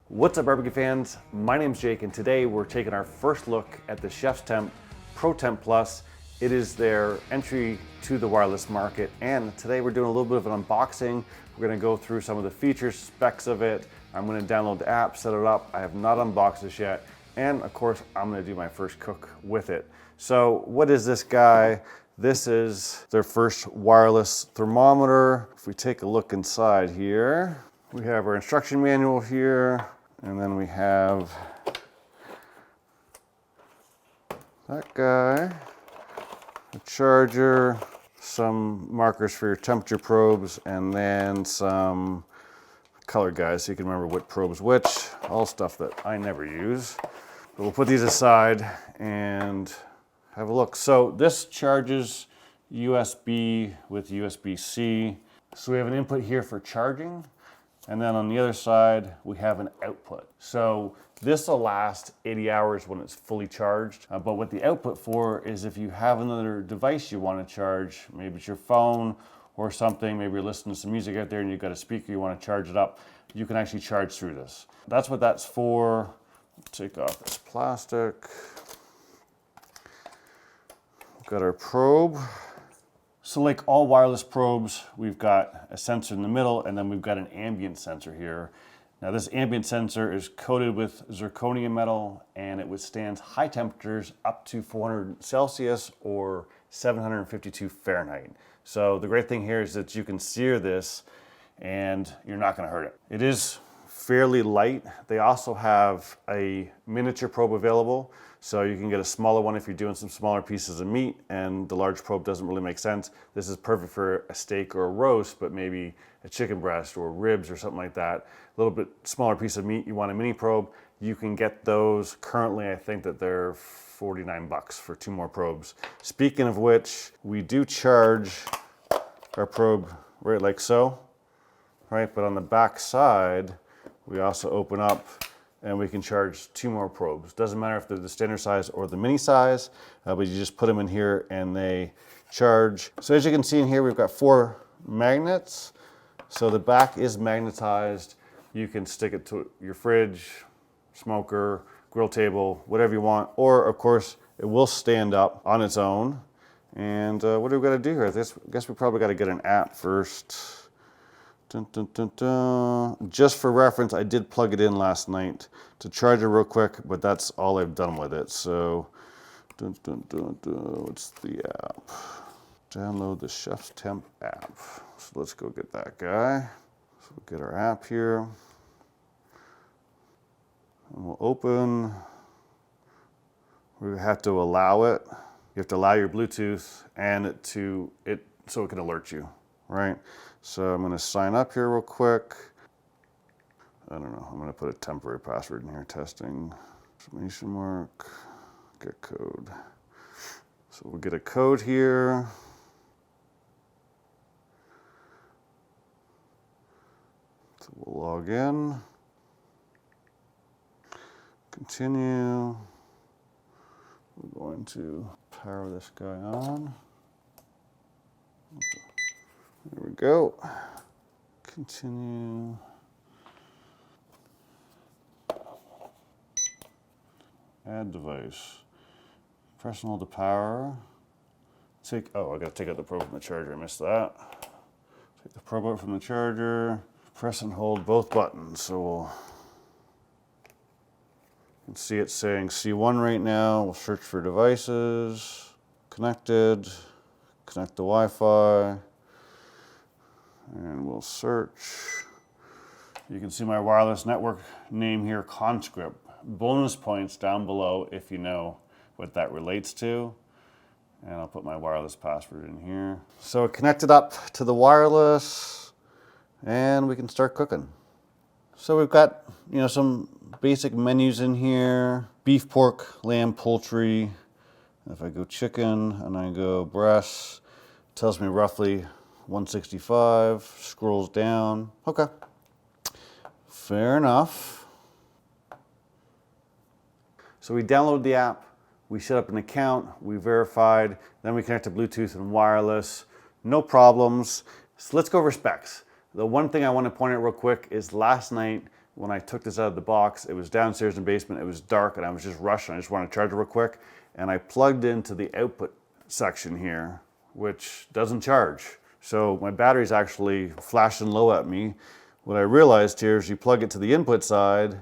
What's up, barbecue fans? My name's Jake, and today we're taking our first look at the Chefstemp Protemp Plus. It is their entry to the wireless market, and today we're doing a little bit of an unboxing. We're going to go through some of the features, specs of it. I'm going to download the app, set it up. I have not unboxed this yet, and of course, I'm going to do my first cook with it. So, what is this guy? This is their first wireless thermometer. If we take a look inside here, we have our instruction manual here, and then we have that guy, a charger, some markers for your temperature probes, and then some color guides so you can remember what probe's which, all stuff that I never use. But we'll put these aside and have a look. So this charges USB with USB-C. So we have an input here for charging, and then on the other side we have an output. So this will last 80 hours when it's fully charged, but what the output for is if you have another device you want to charge, maybe it's your phone or something, maybe you're listening to some music out there and you've got a speaker, you want to charge it up, you can actually charge through this. That's what that's for. Take off this plastic. We've got our probe. So like all wireless probes, we've got a sensor in the middle, and then we've got an ambient sensor here. Now this ambient sensor is coated with zirconium metal, and it withstands high temperatures up to 400 Celsius or 752 Fahrenheit. So the great thing here is that you can sear this and you're not going to hurt it. It is fairly light. They also have a miniature probe available, so you can get a smaller one if you're doing some smaller pieces of meat and the large probe doesn't really make sense. This is perfect for a steak or a roast, but maybe a chicken breast or ribs or something like that. A little bit smaller piece of meat, you want a mini probe. You can get those currently. I think that they're 49 bucks for 2 more probes. Speaking of which, we do charge our probe right like so, right? But on the back side, we also open up and we can charge 2 more probes. Doesn't matter if they're the standard size or the mini size, but you just put them in here and they charge. So as you can see in here, we've got 4 magnets. So the back is magnetized. You can stick it to your fridge, smoker, grill table, whatever you want. Or of course, it will stand up on its own. And what do we got to do here? I guess we probably got to get an app first. Dun, dun, dun, dun. Just for reference, I did plug it in last night to charge it real quick, but that's all I've done with it. So, dun, dun, dun, dun. What's the app? Download the Chefstemp app. So let's go get that guy. So we'll get our app here. And we'll open. We have to allow it. You have to allow your Bluetooth and so it can alert you, right? So I'm going to sign up here real quick. I don't know. I'm going to put a temporary password in here. Testing. Exclamation mark. Get code. So we'll get a code here. So we'll log in. Continue. We're going to power this guy on. There we go. Continue. Add device. Press and hold the power. I gotta take out the probe from the charger. I missed that. Take the probe out from the charger. Press and hold both buttons. So you can see it saying C1 right now. We'll search for devices. Connected. Connect the Wi-Fi. And we'll search. You can see my wireless network name here, Conscript. Bonus points down below if you know what that relates to. And I'll put my wireless password in here. So it connected up to the wireless and we can start cooking. So we've got, some basic menus in here. Beef, pork, lamb, poultry. If I go chicken and I go breast, it tells me roughly 165, scrolls down. Okay, fair enough. So we download the app, we set up an account, we verified, then we connect to Bluetooth and wireless. No problems. So let's go over specs. The one thing I want to point out real quick is last night when I took this out of the box, it was downstairs in the basement, it was dark, and I was just rushing. I just wanted to charge it real quick, and I plugged into the output section here, which doesn't charge. So my battery's actually flashing low at me. What I realized here is you plug it to the input side,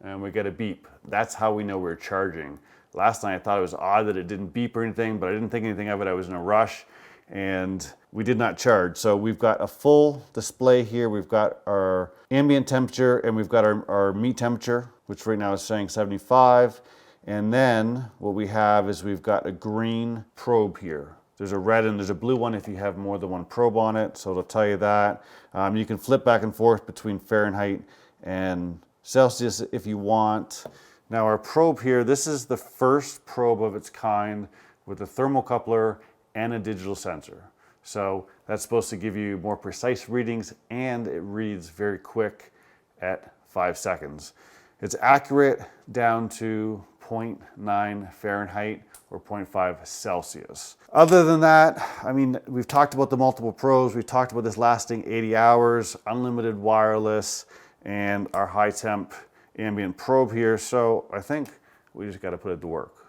and we get a beep. That's how we know we're charging. Last night I thought it was odd that it didn't beep or anything, but I didn't think anything of it. I was in a rush, and we did not charge. So we've got a full display here. We've got our ambient temperature, and we've got our meat temperature, which right now is saying 75. And then what we have is we've got a green probe here. There's a red and there's a blue one if you have more than one probe on it, so it'll tell you that. You can flip back and forth between Fahrenheit and Celsius if you want. Now our probe here, this is the first probe of its kind with a thermocoupler and a digital sensor. So that's supposed to give you more precise readings, and it reads very quick at 5 seconds. It's accurate down to 0.9 Fahrenheit or 0.5 Celsius. Other than that, I mean, we've talked about the multiple probes, we've talked about this lasting 80 hours, unlimited wireless, and our high temp ambient probe here. So I think we just got to put it to work.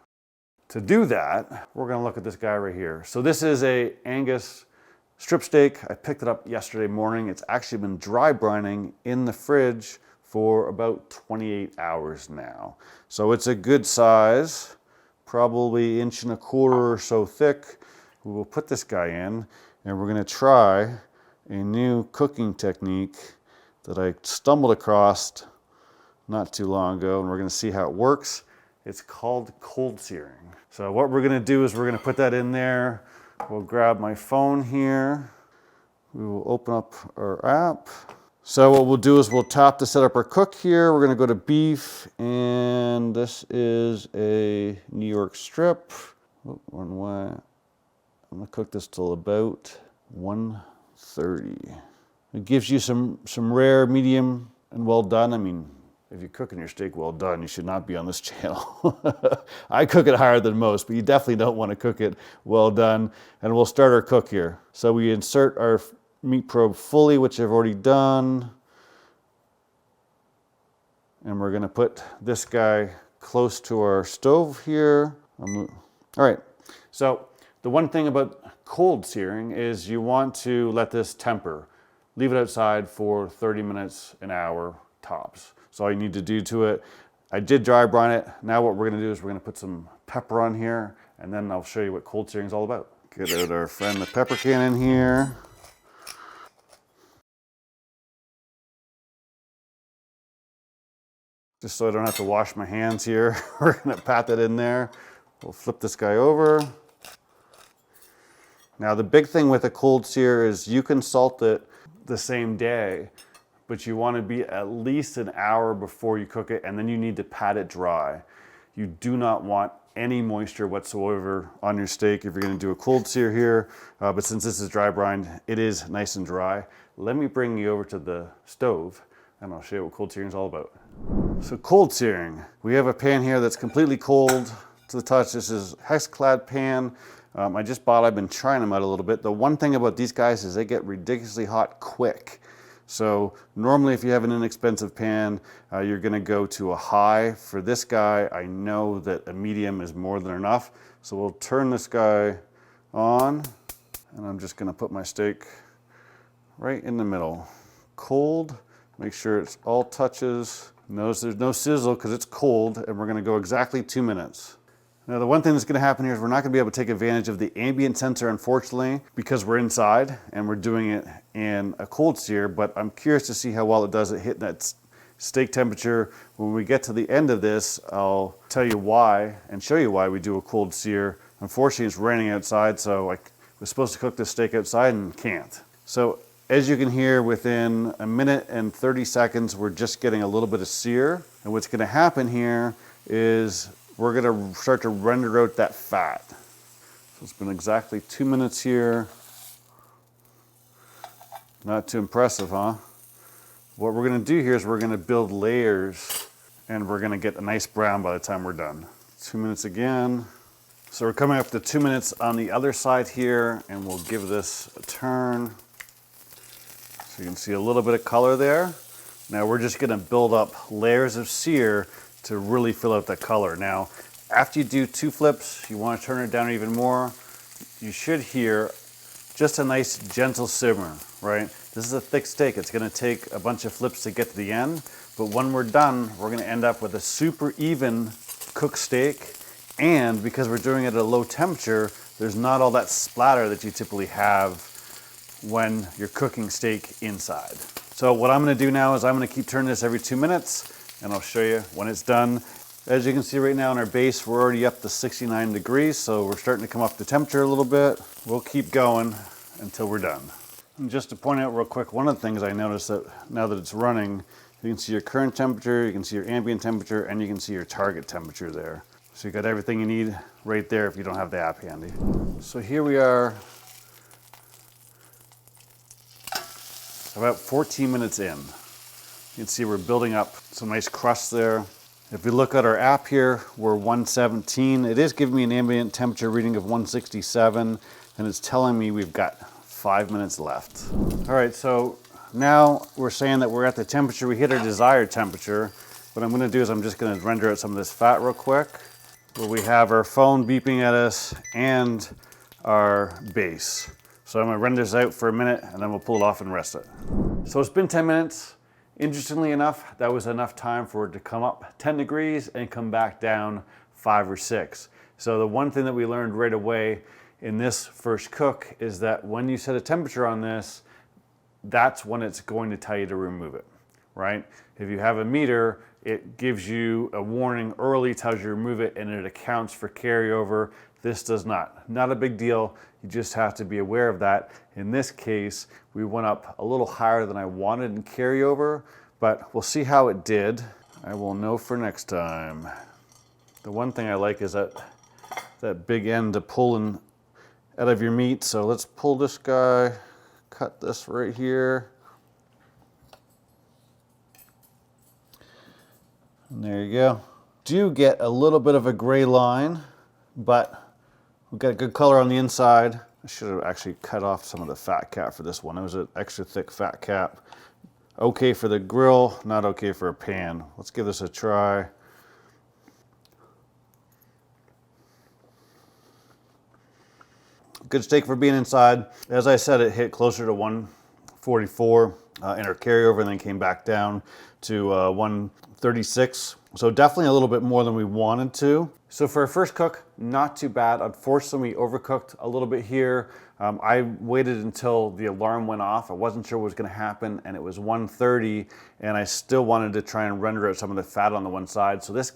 To do that, we're going to look at this guy right here. So this is a Angus strip steak. I picked it up yesterday morning. It's actually been dry brining in the fridge for about 28 hours now. So it's a good size, probably 1.25 inches or so thick. We will put this guy in, and we're going to try a new cooking technique that I stumbled across not too long ago, and we're going to see how it works. It's called cold searing. So what we're going to do is we're going to put that in there. We'll grab my phone here. We will open up our app. So what we'll do is we'll tap to set up our cook here. We're going to go to beef, and this is a New York strip. Oh, one way. I'm going to cook this till about 130. It gives you some rare, medium, and well done. I mean, if you're cooking your steak well done, you should not be on this channel. I cook it higher than most, but you definitely don't want to cook it well done. And we'll start our cook here. So we insert our meat probe fully, which I've already done. And we're going to put this guy close to our stove here. All right, so the one thing about cold searing is you want to let this temper. Leave it outside for 30 minutes, an hour tops. That's all you need to do to it. I did dry brine it. Now what we're going to do is we're going to put some pepper on here, and then I'll show you what cold searing is all about. Get out our friend the pepper can in here. Just so I don't have to wash my hands here, we're going to pat that in there. We'll flip this guy over. Now the big thing with a cold sear is you can salt it the same day, but you want to be at least an hour before you cook it, and then you need to pat it dry. You do not want any moisture whatsoever on your steak if you're going to do a cold sear here, but since this is dry brined, it is nice and dry. Let me bring you over to the stove, and I'll show you what cold searing is all about. So cold searing, we have a pan here that's completely cold to the touch. This is Hexclad pan. I just bought, I've been trying them out a little bit. The one thing about these guys is they get ridiculously hot quick. So normally if you have an inexpensive pan, you're gonna go to a high. For this guy, I know that a medium is more than enough. So we'll turn this guy on, and I'm just gonna put my steak right in the middle. Cold, make sure it's all touches. Notice there's no sizzle because it's cold, and we're gonna go exactly 2 minutes. Now the one thing that's gonna happen here is we're not gonna be able to take advantage of the ambient sensor, unfortunately, because we're inside and we're doing it in a cold sear, but I'm curious to see how well it does at hitting that steak temperature. When we get to the end of this, I'll tell you why and show you why we do a cold sear. Unfortunately, it's raining outside, so I was supposed to cook this steak outside and can't. So as you can hear, within 1 minute and 30 seconds, we're just getting a little bit of sear. And what's gonna happen here is we're gonna start to render out that fat. So it's been exactly 2 minutes here. Not too impressive, huh? What we're gonna do here is we're gonna build layers, and we're gonna get a nice brown by the time we're done. 2 minutes again. So we're coming up to 2 minutes on the other side here, and we'll give this a turn. So you can see a little bit of color there. Now we're just gonna build up layers of sear to really fill out the color. Now, after you do 2 flips, you wanna turn it down even more. You should hear just a nice gentle simmer, right? This is a thick steak. It's gonna take a bunch of flips to get to the end, but when we're done, we're gonna end up with a super even cooked steak. And because we're doing it at a low temperature, there's not all that splatter that you typically have when you're cooking steak inside. So what I'm gonna do now is I'm gonna keep turning this every 2 minutes, and I'll show you when it's done. As you can see right now in our base, we're already up to 69 degrees, so we're starting to come up the temperature a little bit. We'll keep going until we're done. And just to point out real quick, one of the things I noticed that now that it's running, you can see your current temperature, you can see your ambient temperature, and you can see your target temperature there. So you got everything you need right there if you don't have the app handy. So here we are, about 14 minutes in. You can see we're building up some nice crust there. If we look at our app here, we're 117. It is giving me an ambient temperature reading of 167, and it's telling me we've got 5 minutes left. All right, so now we're saying that we're at the temperature, we hit our desired temperature. What I'm gonna do is I'm just gonna render out some of this fat real quick, where we have our phone beeping at us and our base. So I'm gonna render this out for a minute and then we'll pull it off and rest it. So it's been 10 minutes. Interestingly enough, that was enough time for it to come up 10 degrees and come back down 5 or 6. So the one thing that we learned right away in this first cook is that when you set a temperature on this, that's when it's going to tell you to remove it, right? If you have a meter, it gives you a warning early, tells you to remove it, and it accounts for carryover. This does not. Not a big deal. You just have to be aware of that. In this case, we went up a little higher than I wanted in carryover, but we'll see how it did. I will know for next time. The one thing I like is that big end to pulling out of your meat. So let's pull this guy, cut this right here. And there you go. Do get a little bit of a gray line, but we've got a good color on the inside. I should have actually cut off some of the fat cap for this one. It was an extra thick fat cap. Okay for the grill, not okay for a pan. Let's give this a try. Good steak for being inside. As I said, it hit closer to 144 in our carryover and then came back down to 136. So definitely a little bit more than we wanted to. So for our first cook, not too bad. Unfortunately, we overcooked a little bit here. I waited until the alarm went off. I wasn't sure what was gonna happen, and it was 1:30, and I still wanted to try and render out some of the fat on the one side. So this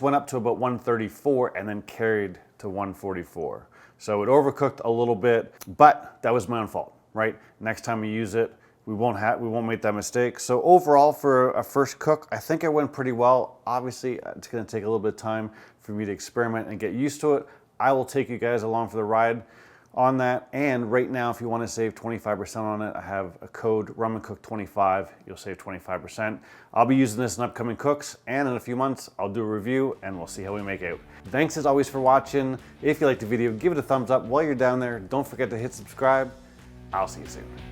went up to about 134 and then carried to 144. So it overcooked a little bit, but that was my own fault, right? Next time we use it, we won't make that mistake. So overall, for a first cook, I think it went pretty well. Obviously, it's gonna take a little bit of time for me to experiment and get used to it. I will take you guys along for the ride on that. And right now, if you wanna save 25% on it, I have a code RamenCook25. You'll save 25%. I'll be using this in upcoming cooks, and in a few months, I'll do a review and we'll see how we make out. Thanks as always for watching. If you liked the video, give it a thumbs up while you're down there. Don't forget to hit subscribe. I'll see you soon.